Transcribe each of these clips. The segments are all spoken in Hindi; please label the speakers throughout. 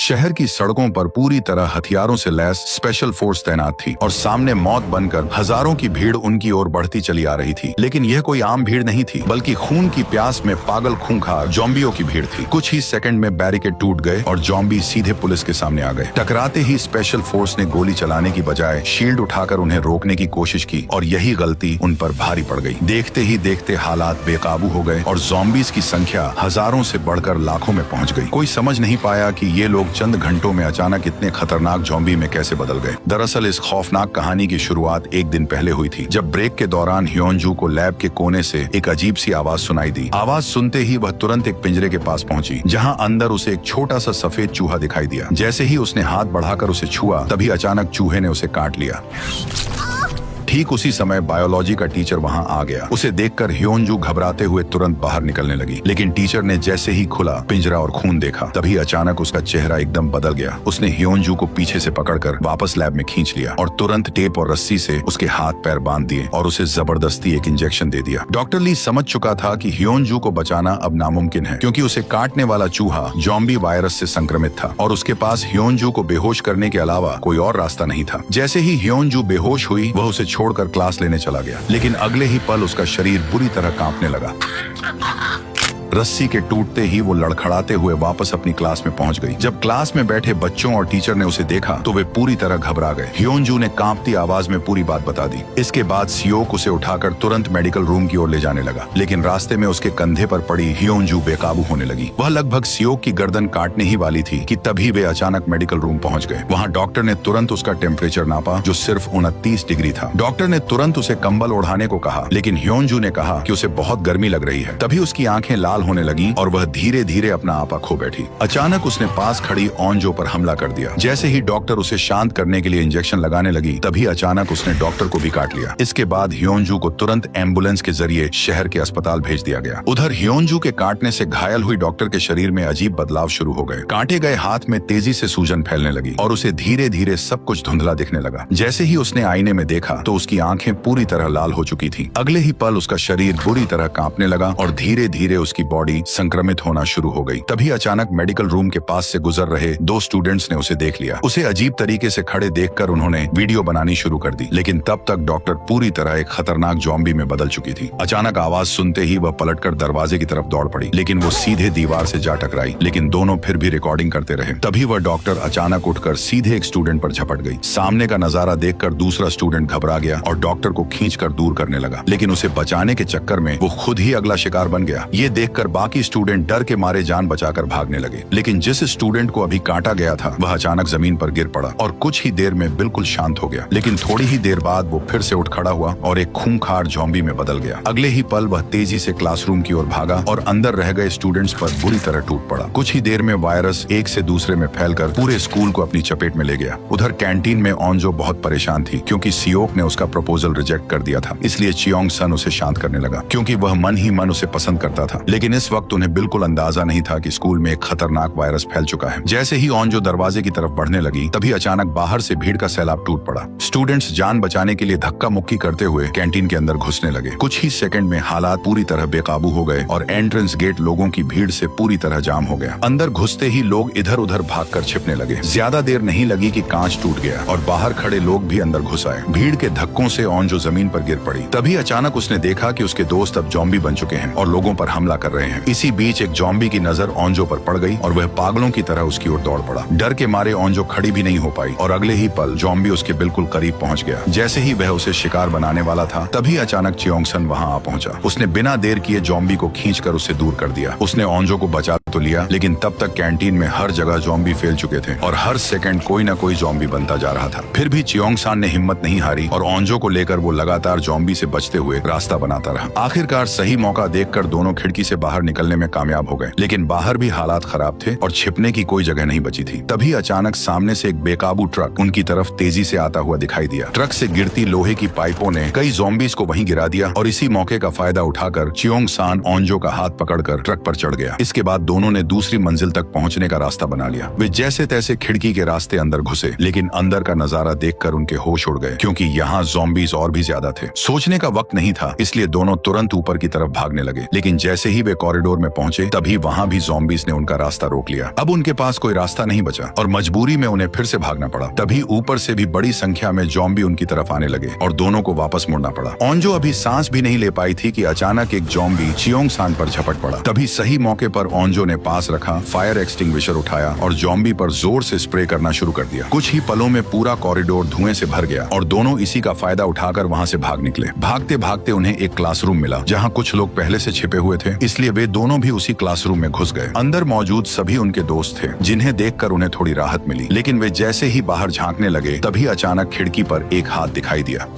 Speaker 1: शहर की सड़कों पर पूरी तरह हथियारों से लैस स्पेशल फोर्स तैनात थी और सामने मौत बनकर हजारों की भीड़ उनकी ओर बढ़ती चली आ रही थी। लेकिन यह कोई आम भीड़ नहीं थी, बल्कि खून की प्यास में पागल खूंखार ज़ॉम्बियों की भीड़ थी। कुछ ही सेकंड में बैरिकेड टूट गए और ज़ॉम्बी सीधे पुलिस के सामने आ गए। टकराते ही स्पेशल फोर्स ने गोली चलाने की बजाय शील्ड उठाकर उन्हें रोकने की कोशिश की और यही गलती उन पर भारी पड़ गई। देखते ही देखते हालात बेकाबू हो गए और ज़ॉम्बीज की संख्या हजारों से बढ़कर लाखों में पहुंच गई। कोई समझ नहीं पाया कि ये लोग चंद घंटों में अचानक इतने खतरनाक ज़ॉम्बी में कैसे बदल गए। दरअसल इस खौफनाक कहानी की शुरुआत एक दिन पहले हुई थी, जब ब्रेक के दौरान ह्योन-जू को लैब के कोने से एक अजीब सी आवाज सुनाई दी। आवाज सुनते ही वह तुरंत एक पिंजरे के पास पहुंची, जहां अंदर उसे एक छोटा सा सफेद चूहा दिखाई दिया। जैसे ही उसने हाथ बढ़ाकर उसे छुआ, तभी अचानक चूहे ने उसे काट लिया। ठीक उसी समय बायोलॉजी का टीचर वहां आ गया। उसे देखकर ह्योन-जू घबराते हुए तुरंत बाहर निकलने लगी, लेकिन टीचर ने जैसे ही खुला पिंजरा और खून देखा, तभी अचानक उसका चेहरा एकदम बदल गया। उसने ह्योन-जू को पीछे से पकड़कर वापस लैब में खींच लिया और तुरंत टेप और रस्सी से उसके हाथ पैर बांध दिए और उसे जबरदस्ती एक इंजेक्शन दे दिया। डॉक्टर ली समझ चुका था कि ह्योन-जू को बचाना अब नामुमकिन है, क्योंकि उसे काटने वाला चूहा ज़ॉम्बी वायरस से संक्रमित था और उसके पास ह्योन-जू को बेहोश करने के अलावा कोई और रास्ता नहीं था। जैसे ही ह्योन-जू बेहोश हुई, वह उसे छोड़कर क्लास लेने चला गया, लेकिन अगले ही पल उसका शरीर बुरी तरह कांपने लगा। रस्सी के टूटते ही वो लड़खड़ाते हुए वापस अपनी क्लास में पहुंच गई। जब क्लास में बैठे बच्चों और टीचर ने उसे देखा, तो वे पूरी तरह घबरा गए। ह्योन-जू ने कांपती आवाज में पूरी बात बता दी। इसके बाद सियोक उसे उठाकर तुरंत मेडिकल रूम की ओर ले जाने लगा, लेकिन रास्ते में उसके कंधे पर पड़ी ह्योन-जू बेकाबू होने लगी। वह लगभग सियोक की गर्दन काटने ही वाली थी कि तभी वे अचानक मेडिकल रूम पहुंच गए। वहाँ डॉक्टर ने तुरंत उसका टेम्परेचर नापा, जो सिर्फ 29 डिग्री था। डॉक्टर ने तुरंत उसे कंबल ओढ़ाने को कहा, लेकिन ह्योन-जू ने कहा कि उसे बहुत गर्मी लग रही है। तभी उसकी आंखें लाल होने लगी और वह धीरे धीरे अपना आपा खो बैठी। अचानक उसने पास खड़ी ऑन-जो पर हमला कर दिया। जैसे ही डॉक्टर उसे शांत करने के लिए इंजेक्शन लगाने लगी, तभी अचानक उसने डॉक्टर को भी काट लिया। इसके बाद ह्योन-जू को तुरंत एम्बुलेंस के जरिए शहर के अस्पताल भेज दिया गया। उधर ह्योन-जू के काटने से घायल हुई डॉक्टर के शरीर में अजीब बदलाव शुरू हो गए। काटे गए हाथ में तेजी से सूजन फैलने लगी और उसे धीरे धीरे सब कुछ धुंधला दिखने लगा। जैसे ही उसने आईने में देखा, तो उसकी आंखें पूरी तरह लाल हो चुकी थी। अगले ही पल उसका शरीर बुरी तरह कांपने लगा और धीरे धीरे उसकी बॉडी संक्रमित होना शुरू हो गई। तभी अचानक मेडिकल रूम के पास से गुजर रहे 2 स्टूडेंट्स ने उसे देख लिया। उसे अजीब तरीके से खड़े देखकर उन्होंने वीडियो बनानी शुरू कर दी, लेकिन तब तक डॉक्टर पूरी तरह एक खतरनाक ज़ॉम्बी में बदल चुकी थी। अचानक आवाज सुनते ही वह पलटकर दरवाजे की तरफ दौड़ पड़ी, लेकिन वो सीधे दीवार से जा टकराई। लेकिन दोनों फिर भी रिकॉर्डिंग करते रहे। तभी वह डॉक्टर अचानक उठकर सीधे एक स्टूडेंट पर झपट गई। सामने का नजारा देखकर दूसरा स्टूडेंट घबरा गया और डॉक्टर को खींचकर दूर करने लगा, लेकिन उसे बचाने के चक्कर में वो खुद ही अगला शिकार बन गया। ये देखकर बाकी स्टूडेंट डर के मारे जान बचाकर भागने लगे, लेकिन जिस स्टूडेंट को अभी काटा गया था, वह अचानक जमीन पर गिर पड़ा और कुछ ही देर में बिल्कुल शांत हो गया। लेकिन थोड़ी ही देर बाद वो फिर से उठ खड़ा हुआ और एक खूंखार ज़ॉम्बी में बदल गया। अगले ही पल वह तेजी से क्लासरूम की ओर भागा और अंदर रह गए स्टूडेंट्स पर बुरी तरह टूट पड़ा। कुछ ही देर में वायरस एक से दूसरे में फैलकर पूरे स्कूल को अपनी चपेट में ले गया। उधर कैंटीन में ऑन-जो बहुत परेशान थी, क्योंकि सियोक ने उसका प्रपोजल रिजेक्ट कर दिया था। इसलिए चियोंग-सन उसे शांत करने लगा, क्योंकि वह मन ही मन उसे पसंद करता था। लेकिन इस वक्त उन्हें बिल्कुल अंदाजा नहीं था कि स्कूल में एक खतरनाक वायरस फैल चुका है। जैसे ही ऑन-जो दरवाजे की तरफ बढ़ने लगी, तभी अचानक बाहर से भीड़ का सैलाब टूट पड़ा। स्टूडेंट्स जान बचाने के लिए धक्का मुक्की करते हुए कैंटीन के अंदर घुसने लगे। कुछ ही सेकंड में हालात पूरी तरह बेकाबू हो गए और एंट्रेंस गेट लोगों की भीड़ से पूरी तरह जाम हो गया। अंदर घुसते ही लोग इधर उधर भागकर छिपने लगे। ज्यादा देर नहीं लगी कि कांच टूट गया और बाहर खड़े लोग भी अंदर घुस आए। भीड़ के धक्कों से ऑन-जो जमीन पर गिर पड़ी। तभी अचानक उसने देखा कि उसके दोस्त अब ज़ॉम्बी बन चुके हैं और लोगों पर हमला कर रहे हैं। इसी बीच एक ज़ॉम्बी की नजर ऑन-जो पर पड़ गई और वह पागलों की तरह उसकी ओर दौड़ पड़ा। डर के मारे ऑन-जो खड़ी भी नहीं हो पाई और अगले ही पल ज़ॉम्बी उसके बिल्कुल करीब पहुंच गया। जैसे ही वह उसे शिकार बनाने वाला था, तभी अचानक चियोंग-सन वहां आ पहुंचा। उसने बिना देर किए ज़ॉम्बी को खींचकर उसे दूर कर दिया। उसने ऑन-जो को बचा तो लिया, लेकिन तब तक कैंटीन में हर जगह ज़ॉम्बी फैल चुके थे और हर सेकंड कोई न कोई ज़ॉम्बी बनता जा रहा था। फिर भी चियोंग-सान ने हिम्मत नहीं हारी और ऑन-जो को लेकर वो लगातार ज़ॉम्बी से बचते हुए रास्ता बनाता रहा। आखिरकार सही मौका देखकर दोनों खिड़की से बाहर निकलने में कामयाब हो गए, लेकिन बाहर भी हालात खराब थे और छिपने की कोई जगह नहीं बची थी। तभी अचानक सामने से एक बेकाबू ट्रक उनकी तरफ तेजी से आता हुआ दिखाई दिया। ट्रक से गिरती लोहे की पाइपों ने कई ज़ॉम्बीज को वहीं गिरा दिया और इसी मौके का फायदा उठाकर चियोंग-सान ऑन-जो का हाथ पकड़कर ट्रक पर चढ़ गया। इसके बाद दोनों ने दूसरी मंजिल तक पहुंचने का रास्ता बना लिया। वे जैसे तैसे खिड़की के रास्ते अंदर घुसे, लेकिन अंदर का नजारा देखकर उनके होश उड़ गए, क्योंकि यहाँ ज़ॉम्बीज़ और भी ज्यादा थे। सोचने का वक्त नहीं था, इसलिए दोनों तुरंत ऊपर की तरफ भागने लगे। लेकिन जैसे ही वे कॉरिडोर में पहुंचे, तभी वहाँ भी ज़ॉम्बीज़ ने उनका रास्ता रोक लिया। अब उनके पास कोई रास्ता नहीं बचा और मजबूरी में उन्हें फिर से भागना पड़ा। तभी ऊपर से भी बड़ी संख्या में ज़ॉम्बी उनकी तरफ आने लगे और दोनों को वापस मुड़ना पड़ा। ओंजो अभी सांस भी नहीं ले पाई थी कि अचानक एक ज़ॉम्बी चियोंग सान पर झपट पड़ा। तभी सही मौके पर ओंजो ने पास रखा फायर एक्सटिंग्विशर उठाया और ज़ॉम्बी पर जोर से स्प्रे करना शुरू कर दिया। कुछ ही पलों में पूरा कॉरिडोर धुएं से भर गया और दोनों इसी का फायदा उठाकर वहां से भाग निकले। भागते भागते उन्हें एक क्लासरूम मिला, जहां कुछ लोग पहले से छिपे हुए थे, इसलिए वे दोनों भी उसी क्लासरूम में घुस गए। अंदर मौजूद सभी उनके दोस्त थे, जिन्हें देखकर उन्हें थोड़ी राहत मिली। लेकिन वे जैसे ही बाहर झांकने लगे, तभी अचानक खिड़की पर एक हाथ दिखाई दिया।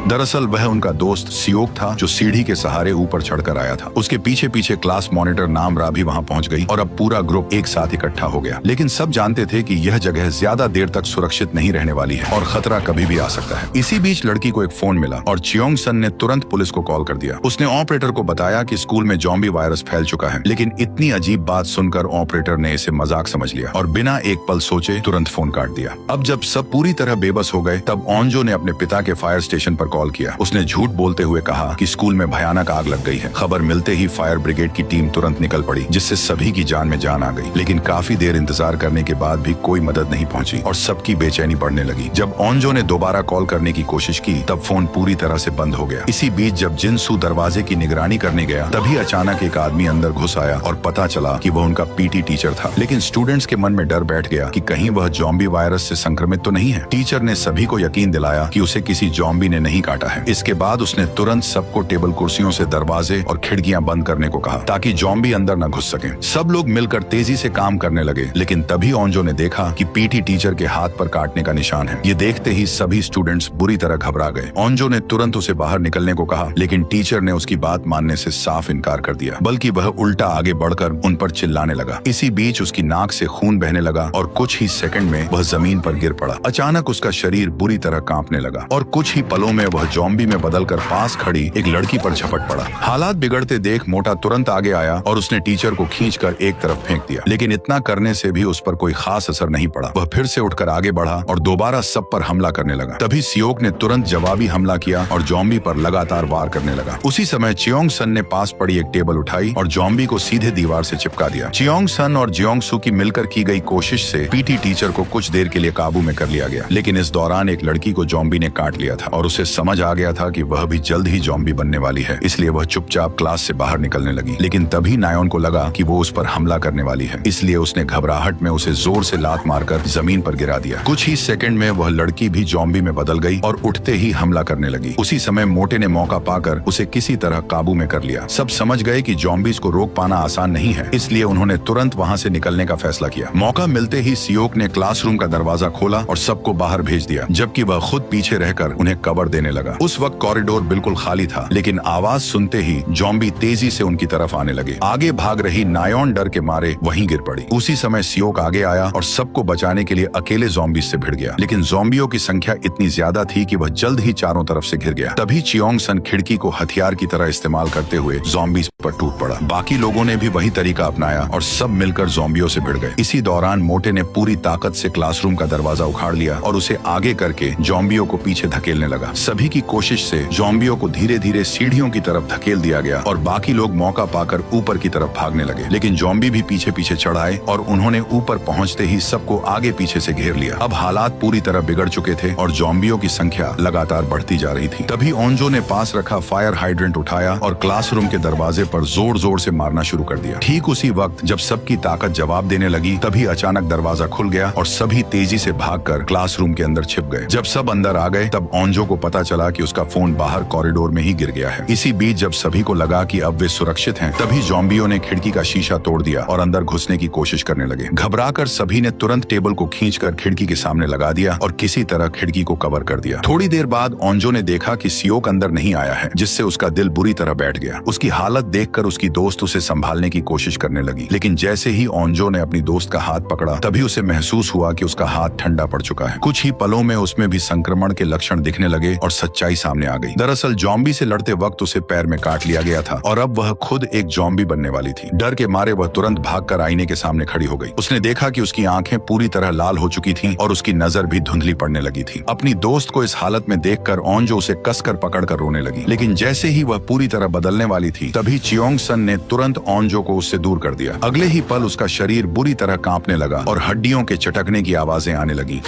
Speaker 1: दरअसल वह उनका दोस्त सियोक था, जो सीढ़ी के सहारे ऊपर चढ़कर आया था। उसके पीछे पीछे क्लास मॉनिटर नामरा भी वहां पहुंच गई और अब पूरा ग्रुप एक साथ इकट्ठा हो गया। लेकिन सब जानते थे कि यह जगह ज्यादा देर तक सुरक्षित नहीं रहने वाली है और खतरा कभी भी आ सकता है। इसी बीच लड़की को एक फोन मिला और चियोंग सन ने तुरंत पुलिस को कॉल कर दिया। उसने ऑपरेटर को बताया कि स्कूल में ज़ॉम्बी वायरस फैल चुका है। लेकिन इतनी अजीब बात सुनकर ऑपरेटर ने इसे मजाक समझ लिया और बिना एक पल सोचे तुरंत फोन काट दिया। अब जब सब पूरी तरह बेबस हो गए, तब ओंजो ने अपने पिता के फायर स्टेशन पर कॉल किया। उसने झूठ बोलते हुए कहा कि स्कूल में भयानक आग लग गई है। खबर मिलते ही फायर ब्रिगेड की टीम तुरंत निकल पड़ी, जिससे सभी की जान में जान आ गई। लेकिन काफी देर इंतजार करने के बाद भी कोई मदद नहीं पहुंची और सबकी बेचैनी बढ़ने लगी। जब ओंजो ने दोबारा कॉल करने की कोशिश की, तब फोन पूरी तरह से बंद हो गया। इसी बीच जब जिनसू दरवाजे की निगरानी करने गया, तभी अचानक एक आदमी अंदर घुस आया और पता चला कि वह उनका पीटी टीचर था। लेकिन स्टूडेंट्स के मन में डर बैठ गया कि कहीं वह ज़ॉम्बी वायरस से संक्रमित तो नहीं है। टीचर ने सभी को यकीन दिलाया कि उसे किसी ज़ॉम्बी ने नहीं काटा है। इसके बाद उसने तुरंत सबको टेबल कुर्सियों से दरवाजे और खिड़कियां बंद करने को कहा, ताकि ज़ॉम्बी अंदर न घुस सके। सब लोग मिलकर तेजी से काम करने लगे। लेकिन तभी ओंजो ने देखा कि पीटी टीचर के हाथ पर काटने का निशान है। ये देखते ही सभी स्टूडेंट्स बुरी तरह घबरा गए। ओंजो ने तुरंत उसे बाहर निकलने को कहा, लेकिन टीचर ने उसकी बात मानने से साफ इनकार कर दिया, बल्कि वह उल्टा आगे बढ़कर उन पर चिल्लाने लगा। इसी बीच उसकी नाक से खून बहने लगा और कुछ ही सेकंड में वह जमीन पर गिर पड़ा। अचानक उसका शरीर बुरी तरह कांपने लगा और कुछ ही पलों में वह ज़ॉम्बी में बदलकर पास खड़ी एक लड़की पर झपट पड़ा। हालात बिगड़ते देख मोटा तुरंत आगे आया और उसने टीचर को खींचकर एक तरफ फेंक दिया। लेकिन इतना करने से भी उस पर कोई खास असर नहीं पड़ा। वह फिर से उठकर आगे बढ़ा और दोबारा सब पर हमला करने लगा। तभी सियोक ने तुरंत जवाबी हमला किया और ज़ॉम्बी पर लगातार वार करने लगा। उसी समय चियोंग सन ने पास पड़ी एक टेबल उठाई और ज़ॉम्बी को सीधे दीवार से चिपका दिया। चियोंग सन और जियोंग सू की मिलकर की गई कोशिश से पीटी टीचर को कुछ देर के लिए काबू में कर लिया गया। लेकिन इस दौरान एक लड़की को ज़ॉम्बी ने काट लिया था और उसे समझ आ गया था कि वह भी जल्द ही ज़ॉम्बी बनने वाली है, इसलिए वह चुपचाप क्लास से बाहर निकलने लगी। लेकिन तभी नायोन को लगा कि वो उस पर हमला करने वाली है, इसलिए उसने घबराहट में उसे जोर से लात मारकर जमीन पर गिरा दिया। कुछ ही सेकंड में वह लड़की भी ज़ॉम्बी में बदल गई और उठते ही हमला करने लगी। उसी समय मोटे ने मौका पाकर उसे किसी तरह काबू में कर लिया। सब समझ गए कि ज़ॉम्बीज़ को रोक पाना आसान नहीं है, इसलिए उन्होंने तुरंत वहां से निकलने का फैसला किया। मौका मिलते ही सियोक ने क्लासरूम का दरवाजा खोला और सबको बाहर भेज दिया, जबकि वह खुद पीछे रहकर उन्हें कवर देने लगा। उस वक्त कॉरिडोर बिल्कुल खाली था, लेकिन आवाज सुनते ही ज़ॉम्बी तेजी से उनकी तरफ आने लगे। आगे भाग रही नायोन डर के मारे वहीं गिर पड़ी। उसी समय सियोक आगे आया और सबको बचाने के लिए अकेले ज़ॉम्बीज़ से भिड़ गया। लेकिन ज़ॉम्बियों की संख्या इतनी ज्यादा थी कि वह जल्द ही चारों तरफ से घिर गया। तभी चियोंग सन खिड़की को हथियार की तरह इस्तेमाल करते हुए ज़ॉम्बीज़ पर टूट पड़ा। बाकी लोगों ने भी वही तरीका अपनाया और सब मिलकर ज़ॉम्बियों से भिड़ गए। इसी दौरान मोटे ने पूरी ताकत से क्लासरूम का दरवाजा उखाड़ लिया और उसे आगे करके ज़ॉम्बियों को पीछे धकेलने लगा। सभी की कोशिश से ज़ॉम्बियों को धीरे धीरे सीढ़ियों की तरफ धकेल दिया गया और बाकी लोग मौका पाकर ऊपर की तरफ भागने लगे। लेकिन ज़ॉम्बी भी पीछे पीछे चढ़ आए और उन्होंने ऊपर पहुंचते ही सबको आगे पीछे से घेर लिया। अब हालात पूरी तरह बिगड़ चुके थे और ज़ॉम्बियों की संख्या लगातार बढ़ती जा रही थी। तभी ओंजो ने पास रखा फायर हाइड्रेंट उठाया और क्लासरूम के दरवाजे पर जोर जोर से मारना शुरू कर दिया। ठीक उसी वक्त जब सबकी ताकत जवाब देने लगी, तभी अचानक दरवाजा खुल गया और सभी तेजी से भागकर क्लासरूम के अंदर छिप गए। जब सब अंदर आ गए, तब ओंजो को पता चला कि उसका फोन बाहर कॉरिडोर में ही गिर गया है। इसी बीच जब सभी को लगा कि अब वे सुरक्षित हैं, तभी ज़ॉम्बियों ने खिड़की का शीशा तोड़ दिया और अंदर घुसने की कोशिश करने लगे। घबराकर सभी ने तुरंत टेबल को खींचकर खिड़की के सामने लगा दिया और किसी तरह खिड़की को कवर कर दिया। थोड़ी देर बाद ओंजो ने देखा कि सियोक अंदर नहीं आया है, जिससे उसका दिल बुरी तरह बैठ गया। उसकी हालत देखकर उसकी दोस्त उसे संभालने की कोशिश करने लगी, लेकिन जैसे ही ओंजो ने अपनी दोस्त का हाथ पकड़ा तभी उसे महसूस हुआ कि उसका हाथ ठंडा पड़ चुका है। कुछ ही पलों में उसमें भी संक्रमण के लक्षण दिखने लगे और सच्चाई सामने आ गई। दरअसल जॉम्बी से लड़ते वक्त उसे पैर में काट लिया गया था और अब वह खुद एक जॉम्बी बनने वाली थी। डर के मारे वह तुरंत भागकर आईने के सामने खड़ी हो गई। उसने देखा कि उसकी आंखें पूरी तरह लाल हो चुकी थीं और उसकी नजर भी धुंधली पड़ने लगी थी। अपनी दोस्त को इस हालत में देखकर ओंजो उसे कसकर पकड़कर रोने लगी, लेकिन जैसे ही वह पूरी तरह बदलने वाली थी तभी चियोंग सन ने तुरंत ओंजो को उससे दूर कर दिया। अगले ही पल उसका शरीर बुरी तरह कांपने लगा और हड्डियों के चटकने की आवाजें आने लगी।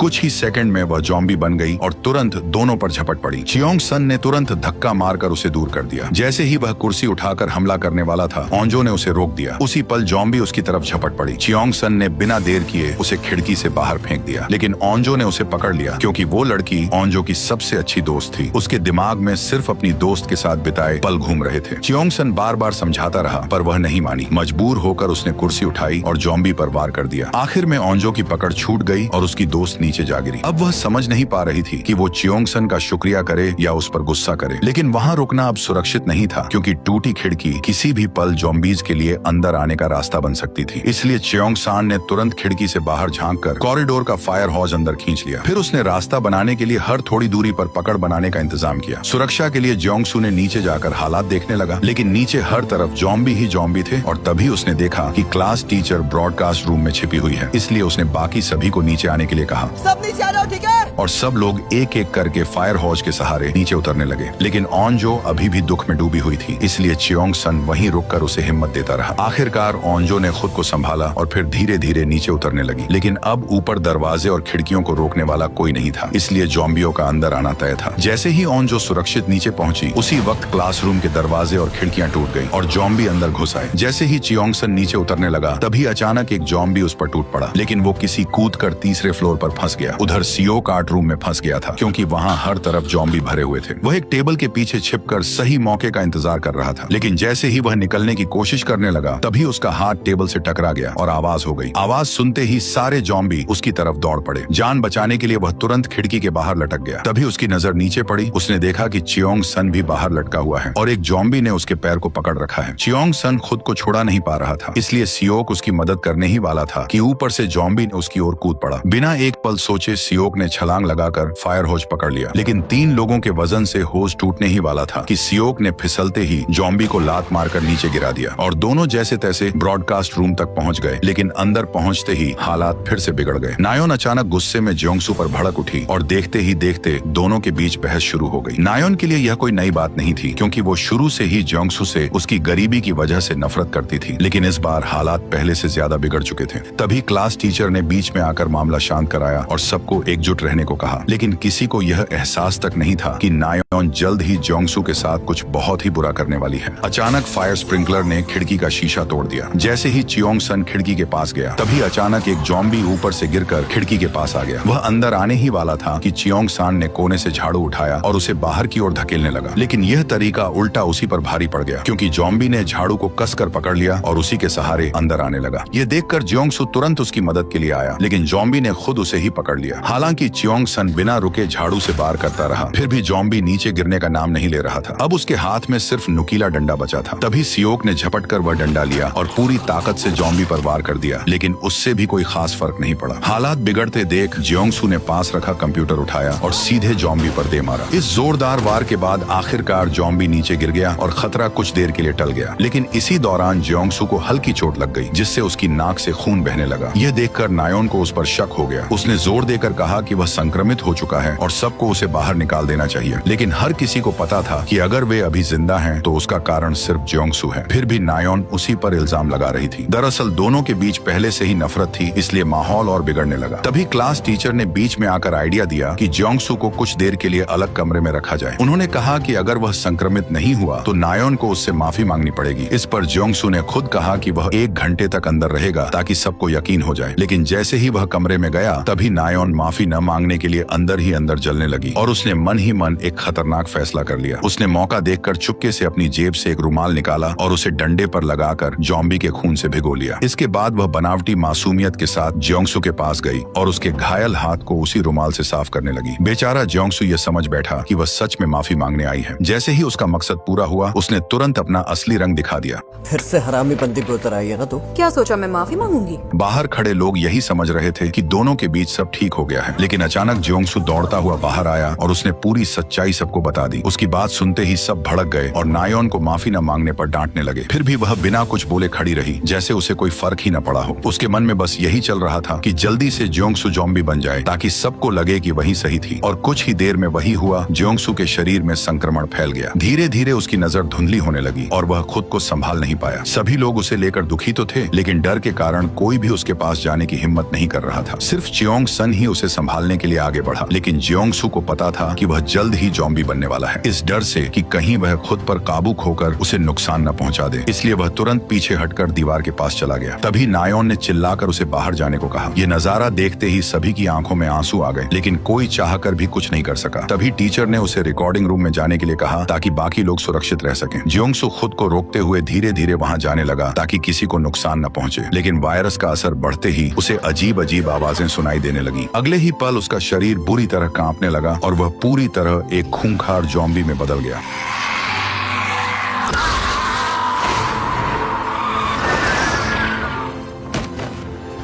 Speaker 1: कुछ ही सेकंड में वह जॉम्बी बन गई और तुरंत दोनों पर झपट पड़ी। चियोंग सन ने तुरंत धक्का मारकर उसे दूर कर दिया। जैसे ही वह कुर्सी उठाकर हमला करने वाला था, ओंजो ने उसे रोक दिया। उसी पल जॉम्बी उसकी तरफ झपट पड़ी। चियोंग सन ने बिना देर किए उसे खिड़की से बाहर फेंक दिया, लेकिन ओंजो ने उसे पकड़ लिया क्योंकि वो लड़की ओंजो की सबसे अच्छी दोस्त थी। उसके दिमाग में सिर्फ अपनी दोस्त के साथ बिताए पल घूम रहे थे। चियोंग सन बार बार समझाता रहा पर वह नहीं मानी। मजबूर होकर उसने कुर्सी उठाई और जॉम्बी पर वार कर दिया। आखिर में ओंजो की पकड़ छूट गई और उसकी दोस्त नीचे जा गिरी। अब वह समझ नहीं पा रही थी कि वो चियोंग सन का शुक्रिया करे या उस पर गुस्सा करे, लेकिन वहां रुकना अब सुरक्षित नहीं था क्योंकि टूटी खिड़की किसी भी पल जॉम्बीज के लिए अंदर आने का रास्ता बन सकती थी। इसलिए चियोंग सन ने तुरंत खिड़की से बाहर झांककर कॉरिडोर का फायर हॉज अंदर खींच लिया। फिर उसने रास्ता बनाने के लिए हर थोड़ी दूरी पर पकड़ बनाने का इंतजाम किया। सुरक्षा के लिए जियोंगसू ने नीचे जाकर हालात देखने लगा, लेकिन नीचे हर तरफ जॉम्बी ही जॉम्बी थे और तभी उसने देखा कि क्लास टीचर ब्रॉडकास्ट रूम में छिपी हुई है। इसलिए उसने बाकी सभी को नीचे आने के लिए कहा।
Speaker 2: सब नीचे आ जाओ, ठीक है?
Speaker 1: और सब लोग एक एक करके फायर हॉज के सहारे नीचे उतरने लगे, लेकिन ओंजो अभी भी दुख में डूबी हुई थी। इसलिए चियोंग सन वहीं रुककर उसे हिम्मत देता रहा। आखिरकार ओंजो ने खुद को संभाला और फिर धीरे धीरे नीचे उतरने लगी, लेकिन अब ऊपर दरवाजे और खिड़कियों को रोकने वाला कोई नहीं था, इसलिए जॉम्बियों का अंदर आना तय था। जैसे ही ओंजो सुरक्षित नीचे पहुंची, उसी वक्त क्लासरूम के दरवाजे और खिड़कियां टूट गई और जॉम्बी अंदर घुस आए। जैसे ही चियोंग सन नीचे उतरने लगा, तभी अचानक एक जॉम्बी उस पर टूट पड़ा, लेकिन वो किसी कूदकर तीसरे फ्लोर पर फंस गया। उधर सीओ कार्ट रूम में फंस गया था क्योंकि वहां हर तरफ जॉम्बी भरे हुए थे। वह एक टेबल के पीछे छिपकर सही मौके का इंतजार कर रहा था, लेकिन जैसे ही वह निकलने की कोशिश करने लगा, तभी उसका हाथ टेबल से टकरा गया और आवाज हो गई। आवाज सुनते ही सारे जॉम्बी उसकी तरफ दौड़ पड़े। जान बचाने के लिए वह तुरंत खिड़की के बाहर लटक गया। तभी उसकी नजर नीचे पड़ी। उसने देखा कि चियोंग सन भी बाहर लटका हुआ है और एक जॉम्बी ने उसके पैर को पकड़ रखा है। चियोंग सन खुद को छुड़ा नहीं पा रहा था, इसलिए सियोक उसकी मदद करने ही वाला था कि ऊपर से जॉम्बी ने उसकी ओर कूद पड़ा। बिना एक पल सोचे सियोक ने छलांग लगाकर फायर होज पकड़ लिया, लेकिन 3 लोगों के वजन से होज टूटने ही वाला था कि सियोक ने फिसलते ही जॉम्बी को लात मारकर नीचे गिरा दिया और दोनों जैसे तैसे ब्रॉडकास्ट रूम तक पहुंच गए। लेकिन अंदर पहुंचते ही हालात फिर से बिगड़ गए। नायोन अचानक गुस्से में जियोंगसू पर भड़क उठी और देखते ही देखते दोनों के बीच बहस शुरू हो गई। नायोन के लिए यह कोई नई बात नहीं थी क्योंकि वो शुरू से ही जियोंगसू से उसकी गरीबी की वजह से नफरत करती थी, लेकिन इस बार हालात पहले से ज्यादा बिगड़ चुके थे। तभी क्लास टीचर ने बीच में आकर मामला शांत कराया और सबको एकजुट रहने को कहा, लेकिन किसी को यह एहसास तक नहीं था कि नायोन जल्द ही जियोंगसू के साथ कुछ बहुत ही बुरा करने वाली है। अचानक फायर स्प्रिंकलर ने खिड़की का शीशा तोड़ दिया। जैसे ही चियोंग सन खिड़की के पास गया, तभी अचानक एक जॉम्बी ऊपर से गिरकर खिड़की के पास आ गया। वह अंदर आने ही वाला था कि चियोंग सन ने कोने से झाड़ू उठाया और उसे बाहर की ओर धकेलने लगा, लेकिन यह तरीका उल्टा उसी पर भारी पड़ गया क्योंकि जॉम्बी ने झाड़ू को कसकर पकड़ लिया और उसी के सहारे अंदर आने लगा। यह देखकर जियोंगसू तुरंत उसकी मदद के लिए आया, लेकिन जॉम्बी ने खुद उसे ही पकड़ लिया। हालांकि चियोंग सन बिना रुके झाड़ू से वार करता रहा, फिर भी जॉम्बी नीचे गिरने का नाम नहीं ले रहा था। अब उसके हाथ में सिर्फ नुकीला डंडा बचा था। तभी सियोक ने झपटकर वह डंडा लिया और पूरी ताकत से जॉम्बी पर वार कर दिया, लेकिन उससे भी कोई खास फर्क नहीं पड़ा। हालात बिगड़ते देख जियोंगसू ने पास रखा कंप्यूटर उठाया और सीधे जॉम्बी पर दे मारा। इस जोरदार वार के बाद आखिरकार जॉम्बी नीचे गिर गया और खतरा कुछ देर के लिए टल गया, लेकिन इसी दौरान जियोंगसू को हल्की चोट लग गई जिससे उसकी नाक से खून बहने लगा। यह देखकर नायोन को उस पर शक हो गया। उसने जोर देकर कहा कि वह संक्रमित हो चुका है और सबको उसे बाहर निकाल देना चाहिए, लेकिन हर किसी को पता था कि अगर वे अभी जिंदा हैं तो उसका कारण सिर्फ जियोंगसू है। फिर भी नायोन उसी पर इल्जाम लगा रही थी। दरअसल दोनों के बीच पहले से ही नफरत थी, इसलिए माहौल और बिगड़ने लगा। तभी क्लास टीचर ने बीच में आकर आइडिया दिया कि जियोंगसू को कुछ देर के लिए अलग कमरे में रखा जाए। उन्होंने कहा कि अगर वह संक्रमित नहीं हुआ तो नायोन को उससे माफी मांगनी पड़ेगी। इस पर जियोंगसू ने खुद कहा कि वह 1 घंटे तक अंदर रहेगा ताकि सबको यकीन हो जाए, लेकिन जैसे ही वह कमरे में गया तभी तभी नायोन माफी न मांगने के लिए अंदर ही अंदर जलने लगी और उसने मन ही मन एक खतरनाक फैसला कर लिया। उसने मौका देखकर चुपके से अपनी जेब से एक रुमाल निकाला और उसे डंडे पर लगाकर जॉम्बी के खून से भिगो लिया। इसके बाद वह बनावटी मासूमियत के साथ जियोंगसू के पास गई और उसके घायल हाथ को उसी रुमाल से साफ करने लगी। बेचारा जियोंगसू ये समझ बैठा कि वह सच में माफी मांगने आई है। जैसे ही उसका मकसद पूरा हुआ, उसने तुरंत अपना असली रंग दिखा दिया।
Speaker 2: फिर से हरामी बंदी पे उतर आई है ना तू?
Speaker 3: क्या सोचा मैं माफी मांगूंगी?
Speaker 1: बाहर खड़े लोग यही समझ रहे थे कि दोनों के बीच सब ठीक हो गया है, लेकिन अचानक जियोंगसू दौड़ता हुआ बाहर आया और उसने पूरी सच्चाई सबको बता दी। उसकी बात सुनते ही सब भड़क गए और नायोन को माफी न मांगने पर डांटने लगे। फिर भी वह बिना कुछ बोले खड़ी रही, जैसे उसे कोई फर्क ही न पड़ा हो। उसके मन में बस यही चल रहा था कि जल्दी से जियोंगसू जॉम्बी बन जाए ताकि सबको लगे कि वही सही थी। और कुछ ही देर में वही हुआ। जियोंगसू के शरीर में संक्रमण फैल गया। धीरे धीरे उसकी नजर धुंधली होने लगी और वह खुद को संभाल नहीं पाया। सभी लोग उसे लेकर दुखी तो थे, लेकिन डर के कारण कोई भी उसके पास जाने की हिम्मत नहीं कर रहा था। सिर्फ चियोंग सन ही उसे संभालने के लिए आगे बढ़ा, लेकिन जियोंगसू को पता था कि वह जल्द ही जॉम्बी बनने वाला है। इस डर से कि कहीं वह खुद पर काबू खोकर उसे नुकसान न पहुंचा दे, इसलिए वह तुरंत पीछे हटकर दीवार के पास चला गया। तभी नायोन ने चिल्लाकर उसे बाहर जाने को कहा। ये नजारा देखते ही सभी की आंखों में आंसू आ गए, लेकिन कोई चाहकर भी कुछ नहीं कर सका। तभी टीचर ने उसे रिकॉर्डिंग रूम में जाने के लिए कहा ताकि बाकी लोग सुरक्षित रह सकें। जियोंगसू खुद को रोकते हुए धीरे धीरे वहां जाने लगा ताकि किसी को नुकसान न पहुंचे, लेकिन वायरस का असर बढ़ते ही उसे अजीब अजीब आवाजें सुनाई देने लगी। अगले ही पल उसका शरीर बुरी तरह कांपने लगा और वह पूरी तरह एक खूंखार जॉम्बी में बदल गया।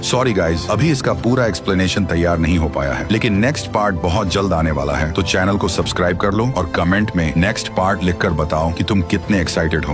Speaker 1: सॉरी गाइज, अभी इसका पूरा एक्सप्लेनेशन तैयार नहीं हो पाया है, लेकिन नेक्स्ट पार्ट बहुत जल्द आने वाला है। तो चैनल को सब्सक्राइब कर लो और कमेंट में नेक्स्ट पार्ट लिखकर बताओ कि तुम कितने एक्साइटेड हो।